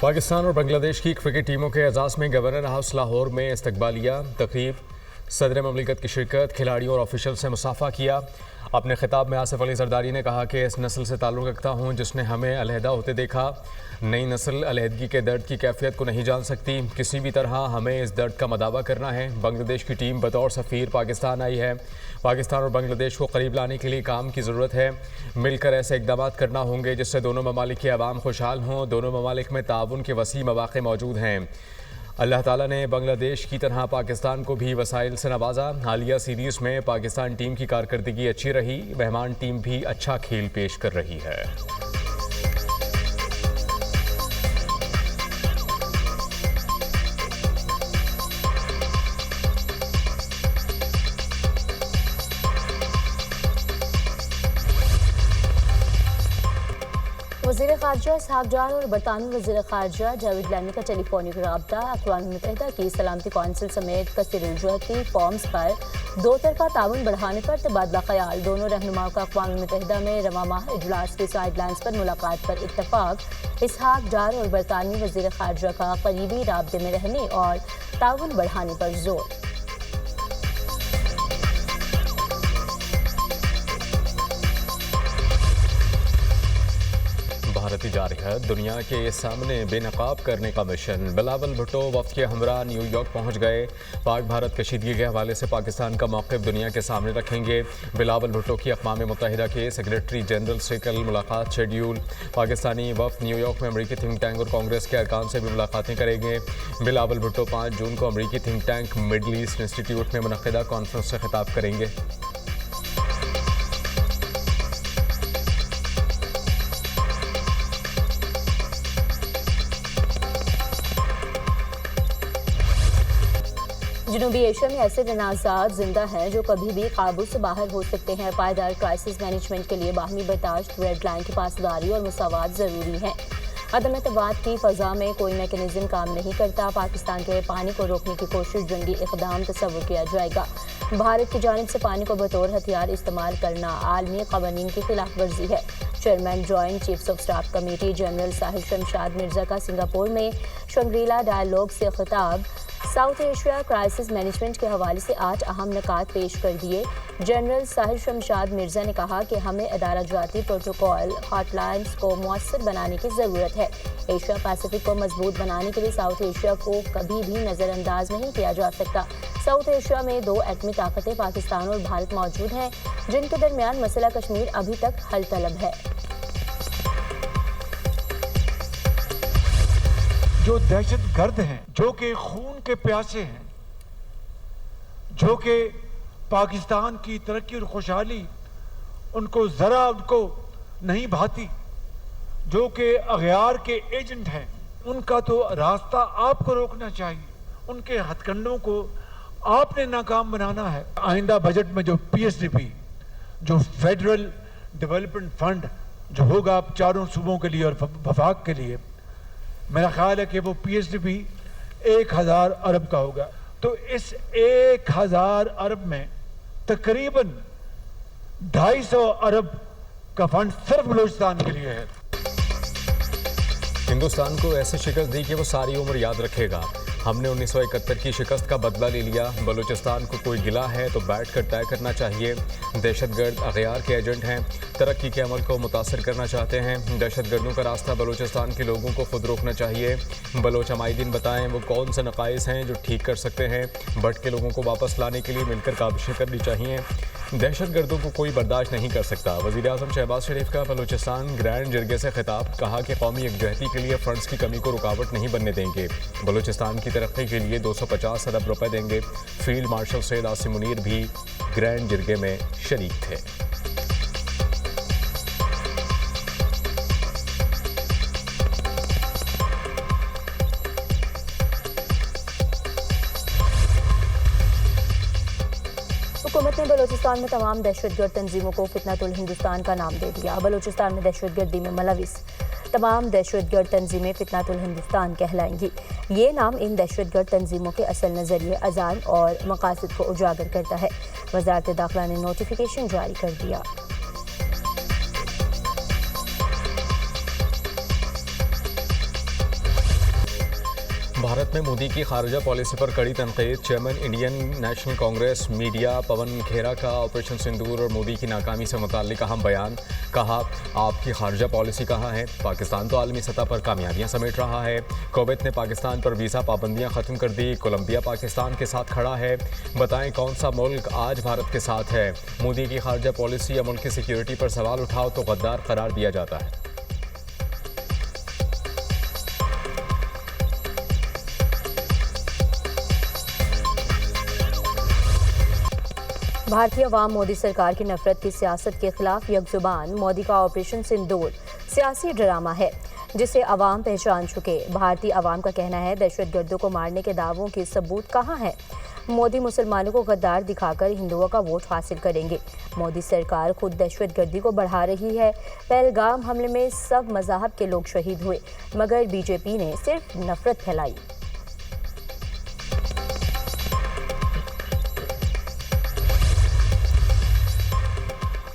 पाकिस्तान और बांग्लादेश की क्रिकेट टीमों के एजाज़ में गवर्नर हाउस लाहौर में इस्तकबालिया तकरीब, सदर ममलिकत की शिरकत, खिलाड़ियों और ऑफिशियल से मुसाफा किया। अपने खिताब में आसिफ अली जरदारी ने कहा कि इस नस्ल से ताल्लुक़ रखता हूँ जिसने हमें अलहदा होते देखा। नई नस्ल अलहदगी के दर्द की कैफियत को नहीं जान सकती। किसी भी तरह हमें इस दर्द का मदावा करना है। बांग्लादेश की टीम बतौर सफ़ीर पाकिस्तान आई है। पाकिस्तान और बांग्लादेश को करीब लाने के लिए काम की ज़रूरत है। मिलकर ऐसे इक़दाम करना होंगे जिससे दोनों ममालिक के अवाम खुशहाल हों। दोनों ममालिक में ताउन के वसी मौक़े मौजूद हैं। अल्लाह ताला ने बांग्लादेश की तरह पाकिस्तान को भी वसाइल से नवाजा। हालिया सीरीज़ में पाकिस्तान टीम की कारकर्दगी अच्छी रही। मेहमान टीम भी अच्छा खेल पेश कर रही है। वज़ीर ख़ारजा इसहाक़ डार और बरतानवी वज़ीर ख़ारजा जावेद लामी का टेलीफोनिक रब्ता अक़वाम मुत्तहिदा की सलामती कौंसिल समेत कसीरुलजहती फॉर्म्स पर दो तरफ़ा ताउन बढ़ाने पर तबादला ख्याल। दोनों रहनुमाओं का अक़वाम मुत्तहिदा में रवा माह इजलास के साइडलाइंस पर मुलाकात पर इत्तफ़ाक़। इसहाक़ डार और बरतानवी वज़ीर ख़ारजा का करीबी राब्ते में रहने और ताउन बढ़ाने पर जोर। भारत जा रही है दुनिया के सामने बेनकाब करने का मिशन। बिलावल भुट्टो वफ्द के हमरा न्यूयॉर्क पहुंच गए। पाक भारत कशीदगी के हवाले से पाकिस्तान का मौक़िफ़ दुनिया के सामने रखेंगे। बिलावल भुट्टो की अक़वाम मुत्तहिदा के सेक्रेटरी जनरल से कल मुलाकात शेड्यूल। पाकिस्तानी वफ्द न्यूयॉर्क में अमरीकी थिंक टैंक और कांग्रेस के अरकान से भी मुलाकातें करेंगे। बिलावल भुट्टो 5 जून को अमरीकी think tank middle east institute में मुनक़िदा कॉन्फ्रेंस से खिताब करेंगे। जनूबी एशिया में ऐसे तनाज़ात जिंदा हैं जो कभी भी काबू से बाहर हो सकते हैं। पायदार क्राइसिस मैनेजमेंट के लिए बाहमी बर्दाश्त, रेड लाइन की पासदारी और मसावात ज़रूरी हैं। अदम एतबार की फ़ज़ा में कोई मैकेनिज़्म काम नहीं करता। पाकिस्तान के पानी को रोकने की कोशिश जंगी इक़दाम तस्वुर किया जाएगा। भारत की जानिब से पानी को बतौर हथियार इस्तेमाल करना आलमी क़वानीन की खिलाफ वर्जी है। Chairman joint chiefs of staff committee general Sahil Shamshad Mirza का सिंगापुर में शंग्रीला डायलॉग से खिताब। साउथ एशिया क्राइसिस मैनेजमेंट के हवाले से 8 अहम निकात पेश कर दिए। जनरल साहिल शमशाद मिर्ज़ा ने कहा कि हमें अदारा जाती प्रोटोकॉल हॉटलाइंस को मौसर बनाने की ज़रूरत है। एशिया पैसिफिक को मजबूत बनाने के लिए साउथ एशिया को कभी भी नज़रअंदाज नहीं किया जा सकता। साउथ एशिया में 2 एटमी ताकतें पाकिस्तान और भारत मौजूद हैं जिनके दरमियान मसला कश्मीर अभी तक हल तलब है। जो दहशत गर्द हैं, जो कि खून के प्यासे हैं, जो कि पाकिस्तान की तरक्की और खुशहाली उनको जरा उनको नहीं भाती, जो कि अगयार के एजेंट हैं, उनका तो रास्ता आपको रोकना चाहिए। उनके हथकंडों को आपने नाकाम बनाना है। आइंदा बजट में जो PSDP, जो फेडरल डेवलपमेंट फंड जो होगा चारों सूबों के लिए और वफाक के लिए, मेरा ख्याल है कि वो PSDP 1000 अरब का होगा। तो इस 1000 अरब में तकरीबन 250 अरब का फंड सिर्फ बलूचिस्तान के लिए है। हिंदुस्तान को ऐसी शिकस्त दी कि वो सारी उम्र याद रखेगा। हमने 1971 की शिकस्त का बदला ले लिया। बलूचिस्तान को कोई गिला है तो बैठ कर तय करना चाहिए। दहशतगर्द अगयार के एजेंट हैं, तरक्की के अमल को मुतासर करना चाहते हैं। दहशतगर्दों का रास्ता बलूचिस्तान के लोगों को खुद रोकना चाहिए। बलोच अमाइदीन बताएं वो कौन से नकाइस हैं जो ठीक कर सकते हैं। भटके के लोगों को वापस लाने के लिए मिलकर काबिशें करनी चाहिए। दहशतगर्दों को कोई बर्दाश्त नहीं कर सकता। वज़ीर आज़म शहबाज शरीफ का बलूचिस्तान ग्रैंड जिरगे से खिताब। कहा कि कौमी यकजहती के लिए फंड्स की कमी को रुकावट नहीं बनने देंगे। बलूचिस्तान की तरक्की के लिए 250 अरब रुपए देंगे। फील्ड मार्शल सैयद आसिम मुनीर भी ग्रैंड जिरगे में शरीक थे। हुकूमत ने बलूचिस्तान में तमाम दहशतगर्द तंजीमों को फितनतुल हिंदुस्तान का नाम दे दिया। बलूचिस्तान में दहशतगर्दी में मुलविस तमाम दहशतगर्द तंजीमें फितनतुल हिंदुस्तान कहलाएंगी। ये नाम इन दहशतगर्द तंजीमों के असल नज़रिए, अज़ान और मकासद को उजागर करता है। वज़ारत दाखिला ने नोटिफिकेशन जारी कर दिया। भारत में मोदी की खारजा पॉलिसी पर कड़ी तनकीद। Chairman Indian National Congress media Pawan Khera का ऑपरेशन सिंदूर और मोदी की नाकामी से मुताल्लिक अहम बयान। कहा, आपकी खारजा पॉलिसी कहाँ है? पाकिस्तान तो आलमी सतह पर कामयाबियां समेट रहा है। कुवैत ने पाकिस्तान पर वीज़ा पाबंदियां ख़त्म कर दी। कोलंबिया पाकिस्तान के साथ खड़ा है। बताएं कौन सा मुल्क आज भारत के साथ है? मोदी की खारजा पॉलिसी या मुल्क की सिक्योरिटी पर सवाल उठाओ तो गद्दार करार दिया जाता है। भारतीय अवाम मोदी सरकार की नफरत की सियासत के खिलाफ यकजुबान। मोदी का ऑपरेशन सिंदूर सियासी ड्रामा है जिसे अवाम पहचान चुके। भारतीय अवाम का कहना है दहशतगर्दों को मारने के दावों की सबूत कहाँ है? मोदी मुसलमानों को गद्दार दिखाकर हिंदुओं का वोट हासिल करेंगे। मोदी सरकार खुद दहशतगर्दी को बढ़ा रही है। पहलगाम हमले में सब मज़ाहब के लोग शहीद हुए मगर बीजेपी ने सिर्फ नफरत फैलाई।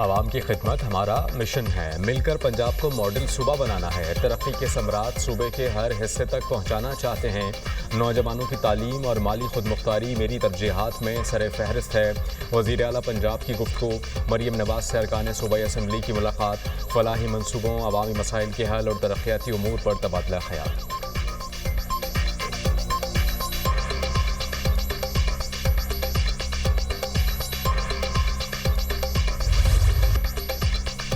आवाम की खिदमत हमारा मिशन है। मिलकर पंजाब को मॉडल सूबा बनाना है। तरक्की के सम्राट सूबे के हर हिस्से तक पहुंचाना चाहते हैं। नौजवानों की तालीम और माली खुदमुख्तारी मेरी तरजीहात में सरे फहरिस्त है। वज़ीर आला पंजाब की गुफ्तगू। मरीम नवाज से अरकान सूबाई असम्बली की मुलाकात। फलाही मनसूबों, अवामी मसाइल के हल और तरक्याती उमूर पर तबादला ख्याल।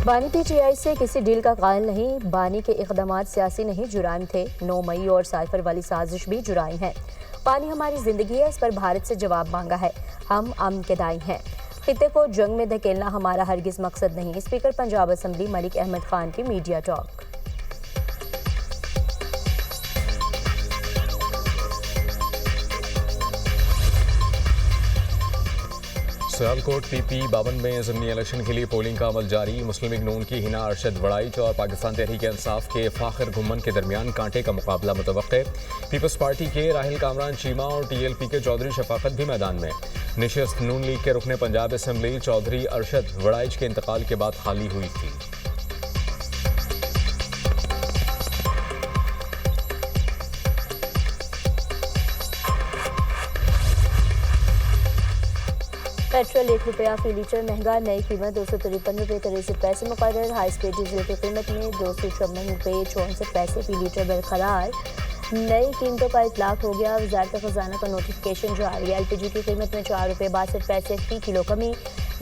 बानी पीटीआई से किसी डील का कायल नहीं। बानी के इक़दामात सियासी नहीं, जुराइम थे। 9 मई और साइफर वाली साजिश भी जुराइम है। पानी हमारी जिंदगी है, इस पर भारत से जवाब मांगा है। हम अमन के दाई हैं। खित्ते को जंग में धकेलना हमारा हरगिज मकसद नहीं। स्पीकर पंजाब असम्बली मलिक अहमद खान की मीडिया टॉक। सियालकोट PP 52 में ज़िमनी इलेक्शन के लिए पोलिंग का अमल जारी। मुस्लिम लीग नून की हिना अरशद वड़ाइच और पाकिस्तान तहरीक इंसाफ के फाखिर घुम्मन के दरमियान कांटे का मुकाबला मुतवक्के। पीपल्स पार्टी के राहिल कामरान चीमा और TLP के चौधरी शफाकत भी मैदान में। निशस्त नून लीग के रुकने पंजाब असम्बली चौधरी अरशद वड़ाइच के इंतकाल के बाद खाली हुई थी। पेट्रोल ₹1 फी लीटर महंगा। नई कीमत ₹253.63 मुकर्रर। हाई स्पीड डीजल की कीमत में ₹256.64 फी लीटर बरकरार। नई कीमतों का इतलाक हो गया। वजारत खजाना का नोटिफिकेशन जारी। LPG की कीमत में ₹4.62 फी किलो कमी।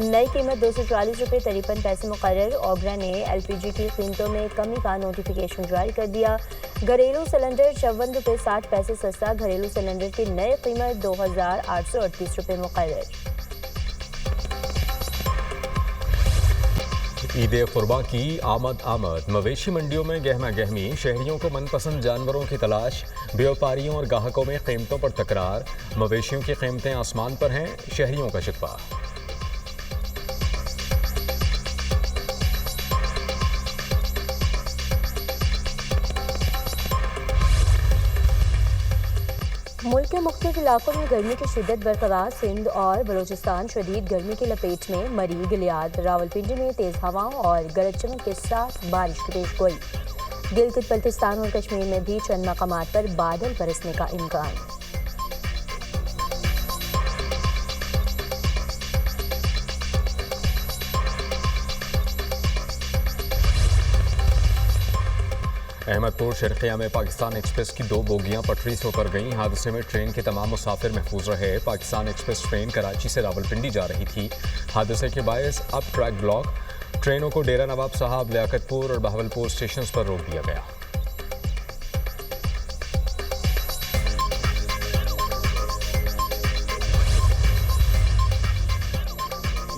नई कीमत ₹240.53 मुकर्रर। ओबरा ने LPG की कीमतों में कमी का नोटिफिकेशन जारी कर दिया। घरेलू सिलेंडर ₹54.60 सस्ता। घरेलू सिलेंडर की नई कीमत ₹2,838 मुकर्रर। ईद कुर्बा की आमद। मवेशी मंडियों में गहमा गहमी। शहरियों को मनपसंद जानवरों की तलाश। व्यापारियों और ग्राहकों में कीमतों पर तकरार। मवेशियों की कीमतें आसमान पर हैं, शहरियों का शिकवा। मुल्क के मुख्तलिफ इलाकों में गर्मी की शिद्दत बरकरार। सिंध और बलूचिस्तान शदीद गर्मी की लपेट में। मरी गिलियाद। रावलपिंडी में तेज़ हवाओं और गरज चमक के साथ बारिश की पेशगोई। गिलगित बल्तिस्तान और कश्मीर में भी चंद मकामात पर बादल बरसने का इम्कान। अहमदपुर शर्किया में पाकिस्तान एक्सप्रेस की 2 बोगियां पटरी से उतर गईं। हादसे में ट्रेन के तमाम मुसाफिर महफूज रहे। पाकिस्तान एक्सप्रेस ट्रेन कराची से रावलपिंडी जा रही थी। हादसे के बायस अब ट्रैक ब्लॉक। ट्रेनों को डेरा नवाब साहब, लियाकतपुर और बहावलपुर स्टेशन पर रोक दिया गया।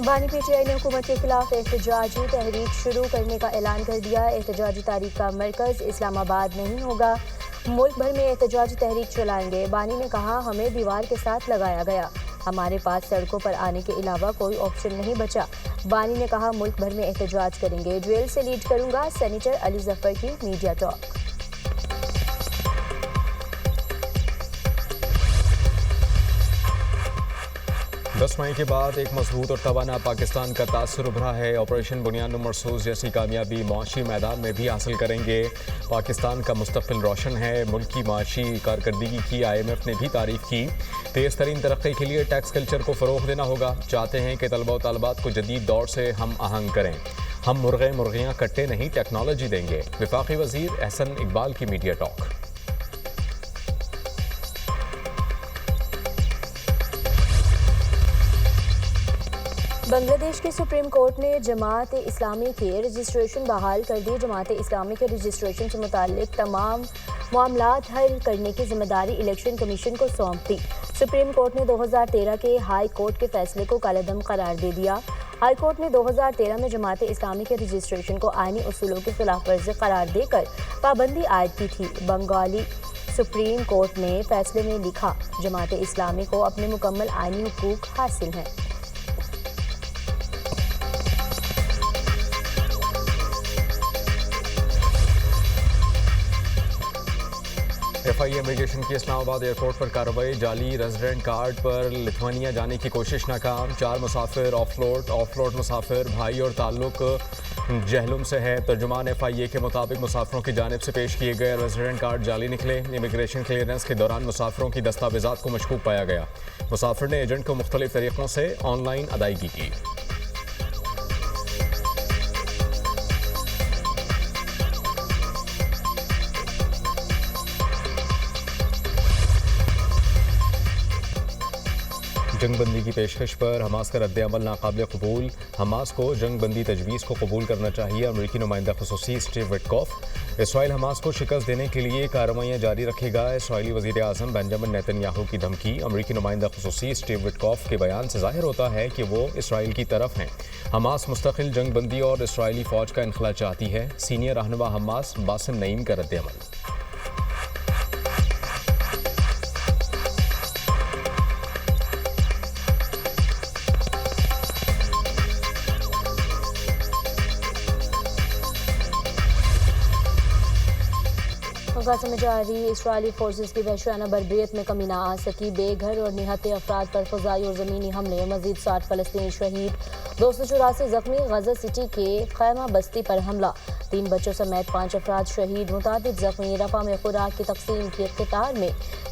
बानी पीटीआई ने हुकूमत के खिलाफ एहतजाजी तहरीक शुरू करने का ऐलान कर दिया। एहतजाजी तारीख का मरकज इस्लामाबाद नहीं होगा। मुल्क भर में एहतजाजी तहरीक चलाएंगे। बानी ने कहा, हमें दीवार के साथ लगाया गया। हमारे पास सड़कों पर आने के अलावा कोई ऑप्शन नहीं बचा। बानी ने कहा, मुल्क भर में एहतजाज करेंगे। जेल से लीड करूंगा। सेनेटर अली जफर की मीडिया टॉक। 10 मई के बाद एक मजबूत और तवाना पाकिस्तान का तासुर उभरा है। ऑपरेशन बुनियाद मरसूस जैसी कामयाबी माशी मैदान में भी हासिल करेंगे। पाकिस्तान का मुस्तकबिल रोशन है। मुल्क की माशी कारकर्दगी की IMF ने भी तारीफ की। तेज़ तरीन तरक्की के लिए टैक्स कल्चर को फ़रोग़ देना होगा। चाहते हैं कि तलबा और तालबात को जदीद दौर से हम आहंग करें। हम मुर्गियाँ कट्टे नहीं टेक्नोलॉजी देंगे। वफाकी वज़ीर एहसन इकबाल की मीडिया टॉक। बांग्लादेश की सुप्रीम कोर्ट ने जमात इस्लामी के रजिस्ट्रेशन बहाल कर दी। जमात इस्लामी के रजिस्ट्रेशन से मुताल्लिक तमाम मामलात हल करने की जिम्मेदारी इलेक्शन कमीशन को सौंप दी। सुप्रीम कोर्ट ने 2013 के हाई कोर्ट के फैसले को कलअदम करार दे दिया। हाई कोर्ट ने 2013 में जमात इस्लामी के रजिस्ट्रेशन को आईनी उसूलों की खिलाफ वर्जी करार देकर पाबंदी आयद की थी। बंगाली सुप्रीम कोर्ट ने फैसले में लिखा, जमात इस्लामी को अपने मुकम्मल आईनी हुकूक हासिल हैं। FIA इमिग्रेशन की इस्लामाबाद एयरपोर्ट पर कार्रवाई। जाली रेजिडेंट कार्ड पर लिथुआनिया जाने की कोशिश नाकाम। 4 मुसाफिर ऑफलोड मुसाफिर भाई और ताल्लुक जहलुम से है। तर्जुमान FIA के मुताबिक मुसाफिरों की जानिब से पेश किए गए रेजिडेंट कार्ड जाली निकले। इमिग्रेशन क्लियरेंस के दौरान मुसाफिरों की दस्तावेजात को मशकूक पाया गया। मुसाफिर ने एजेंट को मुख्तलिफ तरीक़ों से ऑनलाइन अदायगी की। जंगबंदी की पेशकश पर हमास का रद्द-ए-अमल नाकाबिल कबूल। हमास को जंगबंदी तजवीज़ को कबूल करना चाहिए। अमरीकी नुमाइंदा खुसूसी स्टीव विटकॉफ। इसराइल हमास को शिकस्त देने के लिए कार्रवाइयाँ जारी रखेगा। इसराइली वज़ीर आज़म बेंजामिन नेतन्याहू की धमकी। अमरीकी नुमाइंदा खुसूसी स्टीव विटकॉफ के बयान से ज़ाहिर होता है कि वो इसराइल की तरफ हैं। हमास मुस्तकिल जंगबंदी और इसराइली फ़ौज का इनखला चाहती है। सीनियर रहनुमा हमास बासिम नईम का रद्द-ए-अमल। गाज़ा में जारी इसराइली फोर्सेस की वहशाना बर्बरियत में कमी न आ सकी। बेघर और निहत्ते अफराद पर फ़ज़ाई और ज़मीनी हमले। मज़ीद 60 फ़लस्तीनी शहीद, 284 ज़ख्मी। गज़ा सिटी के खैमा बस्ती पर हमला, 3 बच्चों समेत 5 अफराद शहीद, मुतादिद ज़ख्मी। रफ़ा में खुराक की तकसीम के कतार में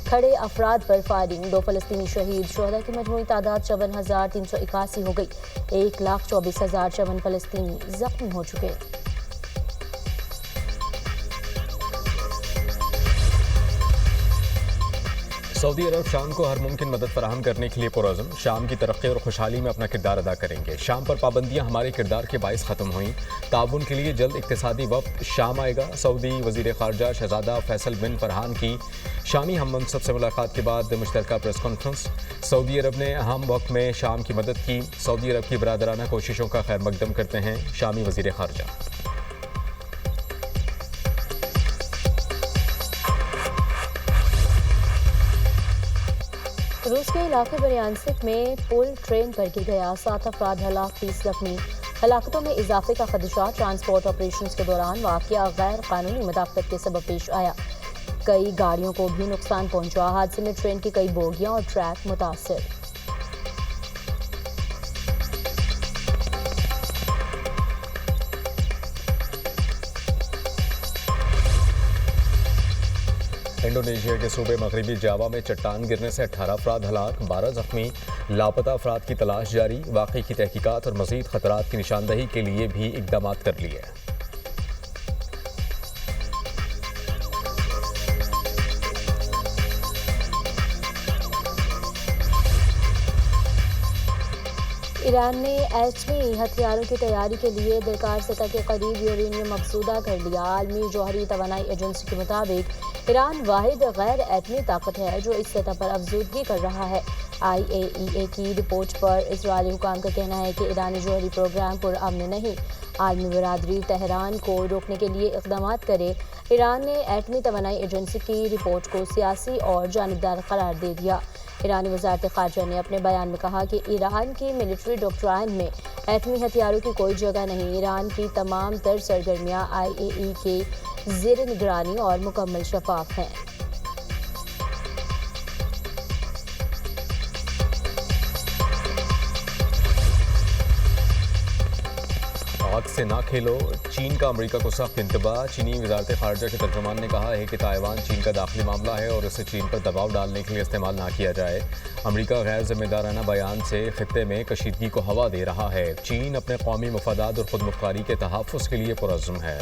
खड़े अफराद पर फायरिंग, 2 फ़लस्तीनी शहीद। शुहदा की मजमूई तादाद 54,381 हो गई। 1,24,054 फ़लस्तीनी ज़ख्मी हो चुके। सऊदी अरब शाम को हर मुमकिन मदद फराहम करने के लिए पुरअज़्म। शाम की तरक्की और खुशहाली में अपना किरदार अदा करेंगे। शाम पर पाबंदियाँ हमारे किरदार के बाइस ख़त्म हुई। ताउन के लिए जल्द इक़्तिसादी वक्त शाम आएगा। सऊदी वज़ीर ख़ारजा शहज़ादा फैसल बिन फरहान की शामी हम मनसब से मुलाकात के बाद मुश्तरका प्रेस कॉन्फ्रेंस। सऊदी अरब ने अहम वक्त में शाम की मदद की। सऊदी अरब की बरादराना कोशिशों का खैर मकदम करते हैं शामी वज़ीर ख़ारजा। रूस के इलाके बरियानसिक में पुल ट्रेन पर गिर गया, 7 अफराद हलाक, 30 ज़ख्मी। हलाकतों में इजाफे का खदशा। ट्रांसपोर्ट ऑपरेशंस के दौरान वाक़या गैर कानूनी मुदाफ़त के सबब पेश आया। कई गाड़ियों को भी नुकसान पहुंचा। हादसे में ट्रेन की कई बोगियां और ट्रैक मुतासर। इंडोनेशिया के सूबे मगरबी जावा में चट्टान गिरने से 18 अफराद हलाक, 12 ज़ख्मी। लापता अफराद की तलाश जारी। वाक़ई की तहकीकात और मज़ीद ख़तरात की निशानदही के लिए भी इक़दाम कर लिए। ईरान ने एटमी हथियारों की तैयारी के लिए दरकार सतह के करीब यूरेनियम मकसूदा कर लिया। आलमी जौहरी तवानाई एजेंसी के मुताबिक ईरान वाहिद गैर एटमी ताकत है जो इस सतह पर अफजूदगी कर रहा है। IAEA की रिपोर्ट पर इजरायली हुकाम का कहना है कि ईरानी जौहरी प्रोग्राम पुरअमन नहीं। आलमी बरादरी तेहरान को रोकने के लिए इक़दाम करे। ईरान ने एटमी तवानाई एजेंसी की रिपोर्ट को सियासी और जानिबदार करार दे दिया। ईरानी वज़ारत ख़ारजा ने अपने बयान में कहा कि ईरान की मिलिट्री डॉक्ट्राइन में एटमी हथियारों की कोई जगह नहीं। ईरान की तमाम तर सरगर्मियाँ IAEA के ज़ेर निगरानी और मुकम्मल शफाफ हैं। आग से ना खेलो, चीन का अमेरिका को सख्त इंतबाह। चीनी वजारत खारजा के तर्जुमान ने कहा है कि ताइवान चीन का दाखिली मामला है और इसे चीन पर दबाव डालने के लिए इस्तेमाल ना किया जाए। अमेरिका गैर जिम्मेदाराना बयान से खित्ते में कशीदगी को हवा दे रहा है। चीन अपने कौमी मफादात और खुद मुख्तारी के तहफ़्फ़ुज़ के लिए पुरअज़्म है।